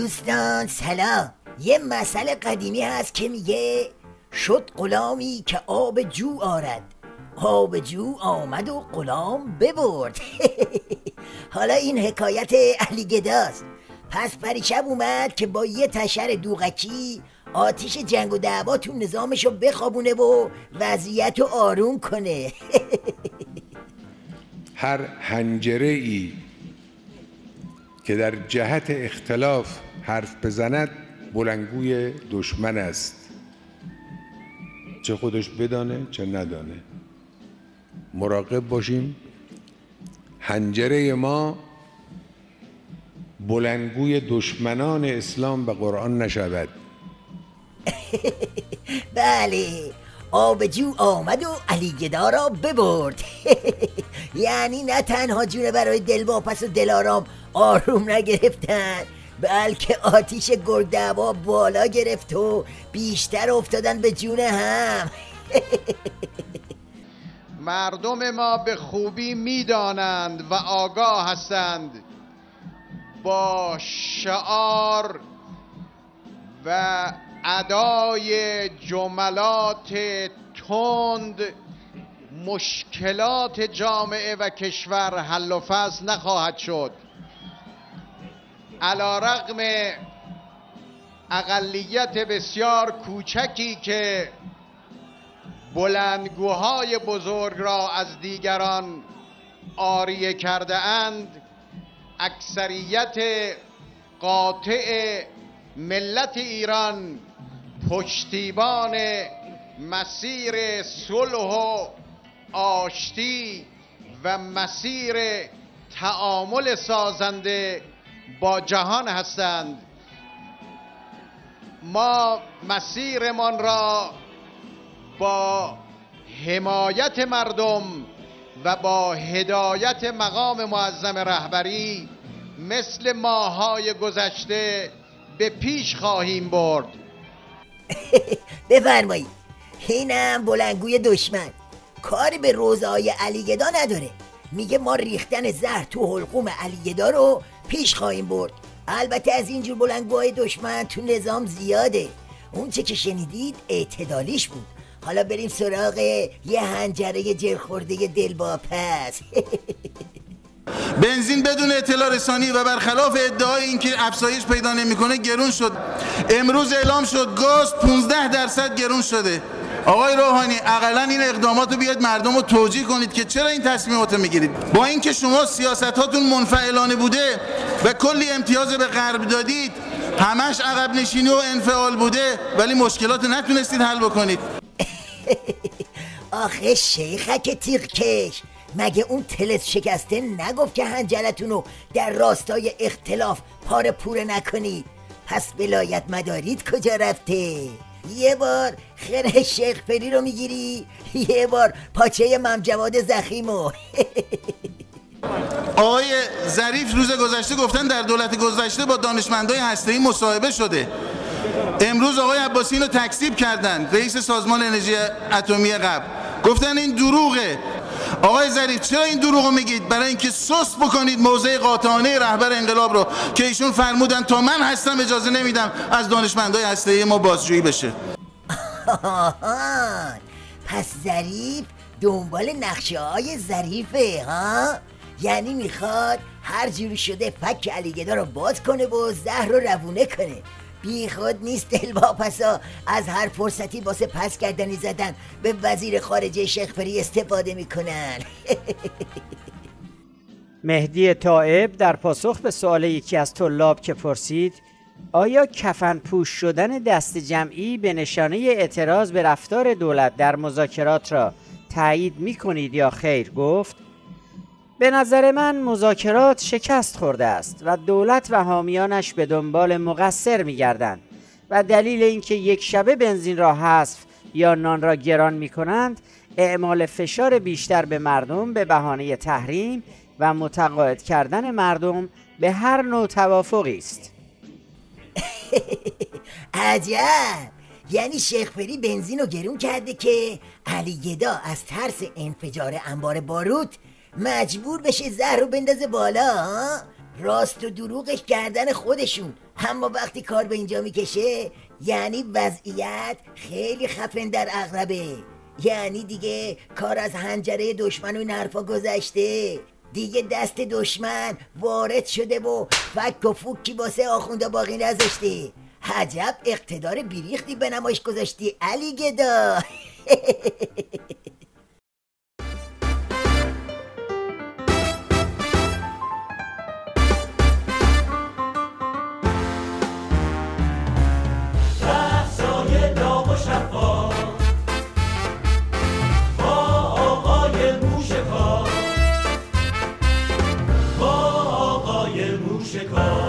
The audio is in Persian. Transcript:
دوستان سلام. یه مسئله قدیمی هست که میگه شد غلامی که آب جو آرد، آب جو آمد و غلام ببرد. حالا این حکایت علی گداست. پس پریشب اومد که با یه تشر دوغکی آتیش جنگ و دعوا تو نظامشو بخوابونه و وضعیت رو آروم کنه. هر حنجره ای که در جهت اختلاف حرف بزند بلندگوی دشمن است، چه خودش بدانه چه ندانه. مراقب باشیم حنجره ما بلندگوی دشمنان اسلام و قرآن نشود. بله، آب جو آمد و علی گدا را ببرد. یعنی نه تنها جونه برای دلواپس و دلارام آروم نگرفتن، بلکه آتیش گردعوا بالا گرفت و بیشتر افتادن به جون هم. مردم ما به خوبی میدانند و آگاه هستند با شعار و ادای جملات تند مشکلات جامعه و کشور حل و فصل نخواهد شد. علی‌رغم اقلیت بسیار کوچکی که بلندگوهای بزرگ را از دیگران عاریه کرده اند، اکثریت قاطع ملت ایران پشتیبان مسیر صلح و آشتی و مسیر تعامل سازنده با جهان هستند. ما مسیرمان را با حمایت مردم و با هدایت مقام معظم رهبری مثل ماه‌های گذشته به پیش خواهیم برد. بفرمایید. اینم بلندگوی دشمن کاری به روزهای علی گدا نداره. میگه ما ریختن زهر تو حلقوم علی گدا رو پیش خواهیم برد. البته از اینجور بلندگوهای دشمن تو نظام زیاده. اون چه که شنیدید اعتدالیش بود. حالا بریم سراغ یه حنجره جلخورده دلواپس. بنزین بدون اطلاع رسانی و برخلاف ادعای اینکه افزایش پیدا نمیکنه گرون شد. امروز اعلام شد گاز 15% گرون شده. آقای روحانی اقلا این اقدامات رو بیاید مردم رو توجیه کنید که چرا این تصمیمات رو میگیرید. با اینکه شما سیاستاتون منفعلانه بوده و کلی امتیاز به غرب دادید، همش عقب نشینی و انفعال بوده، ولی مشکلات نتونستید حل بکنید. آخه شیخک تیغ کش، مگه اون تلس شکسته نگفت که حنجرتونو در راستای اختلاف پاره پوره نکنید؟ پس ولایت مدارید کجا رفته؟ یه بار خیر شیخ فری رو میگیری، یه بار پاچه ممجواد زخیمو. آقای ظریف روز گذشته گفتن در دولت گذشته با دانشمندای هسته‌ای مصاحبه شده. امروز آقای عباسی اینو تکذیب کردن، رئیس سازمان انرژی اتمی قبل. گفتن این دروغه. آقای ظریف چرا این دروغو میگید؟ برای اینکه سست بکنید موضع قاطعانه رهبر انقلاب رو که ایشون فرمودن تا من هستم اجازه نمیدم از دانشمندای هسته‌ای ما بازجویی بشه. پس ظریف دنبال نقشه های ظریفه ها؟ یعنی میخواد هر جوری شده فک علی گدا رو باز کنه و زهر رو روونه کنه. بی خود نیست دلواپسا از هر فرصتی واسه پس کردنی زدن به وزیر خارجه شیخ فری استفاده میکنن. مهدی طائب در پاسخ به سوال یکی از طلاب که پرسید آیا کفن پوش شدن دست جمعی به نشانه اعتراض به رفتار دولت در مذاکرات را تایید میکنید یا خیر، گفت به نظر من مذاکرات شکست خورده است و دولت و حامیانش به دنبال مقصر می‌گردند و دلیل اینکه یک شبه بنزین را حذف یا نان را گران می‌کنند اعمال فشار بیشتر به مردم به بهانه تحریم و متقاعد کردن مردم به هر نوع توافقی است. عجب، یعنی شیخ فری بنزین رو گرون کرده که علی گدا از ترس انفجار انبار باروت مجبور بشه زهر رو بندازه بالا. راست و دروغش گردن خودشون، اما وقتی کار به اینجا میکشه یعنی وضعیت خیلی خفن در عقربه. یعنی دیگه کار از حنجره دشمن و نرفا گذشته، دیگه دست دشمن وارد شده و فک و فوکی واسه آخونده باقی نذاشته. عجب اقتدار بیریختی به نمایش گذاشتی علی گدا. موشکار